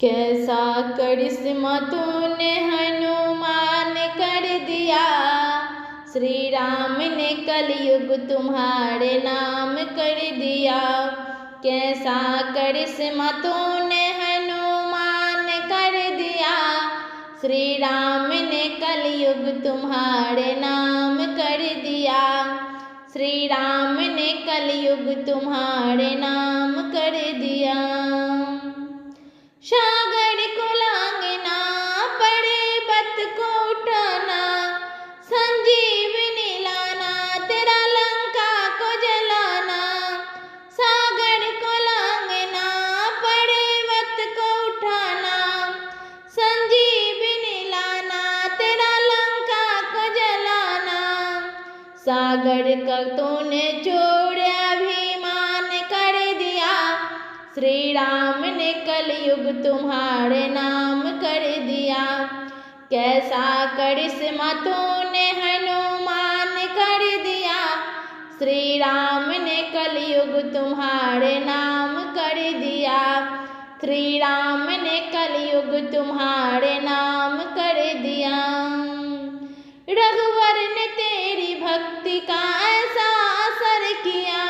कैसा करिश्मा तूने हनुमान कर दिया, श्री राम ने कलयुग तुम्हारे नाम कर दिया। कैसा करिश्मा तूने हनुमान कर दिया, श्री राम ने कलयुग तुम्हारे नाम कर दिया। श्री राम ने कलयुग तुम्हारे नाम कर दिया। सागर को लांघना पर्वत को उठाना, संजीवनी लाना तेरा लंका को जलाना। सागर को लांघना पर्वत को उठाना, संजीवनी लाना तेरा लंका को जलाना। सागर का तूने छोड़ा अभिमान कर दिया, श्री राम ने कलयुग तुम्हारे नाम कर दिया। कैसा करिश्मा तूने हनुमान कर दिया, श्री राम ने कलयुग तुम्हारे नाम कर दिया। श्री राम ने कलयुग तुम्हारे नाम कर दिया। रघुवर ने तेरी भक्ति का ऐसा असर किया,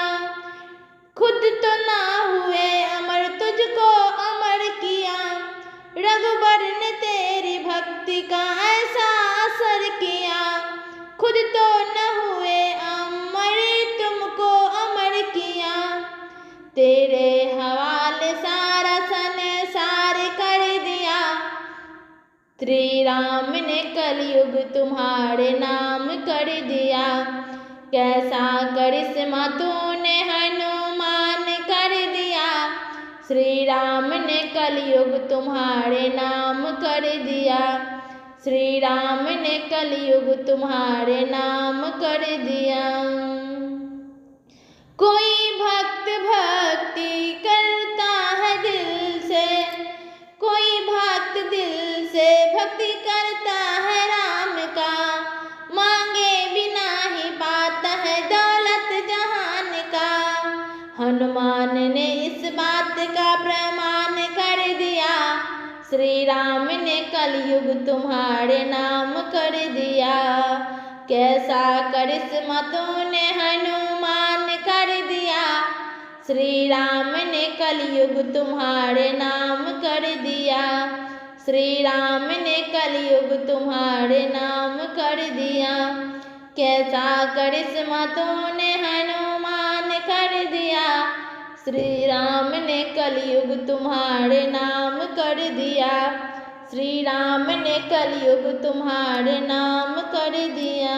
खुद तो ना हुए अमर तुझको अमर किया। रघुवर ने तेरी भक्ति का ऐसा असर किया, खुद तो न हुए अमर तुमको अमर किया। तेरे हवाले सारा संसार कर दिया, श्री राम ने कलयुग तुम्हारे नाम कर दिया। कैसा करिश्मा तूने हनुमान कर दिया, श्री राम ने कलयुग तुम्हारे नाम कर दिया। श्री राम ने कलयुग तुम्हारे नाम कर दिया। कोई भक्त भक्ति करता है दिल से, कोई भक्त दिल से भक्ति करता है राम का, मांगे बिना ही पाता है दौलत जहान का। हनुमान ने इस बात का प्रमाण कर दिया, श्री राम ने कलयुग तुम्हारे नाम कर दिया। कैसा करिश्मा तूने हनुमान कर दिया, श्री राम ने कलयुग तुम्हारे नाम कर दिया। श्री राम ने कलयुग तुम्हारे नाम कर दिया। कैसा करिश्मा तूने हनुमान कर दिया, श्री राम ने कलयुग तुम्हारे नाम कर दिया। श्री राम ने कलयुग तुम्हारे नाम कर दिया।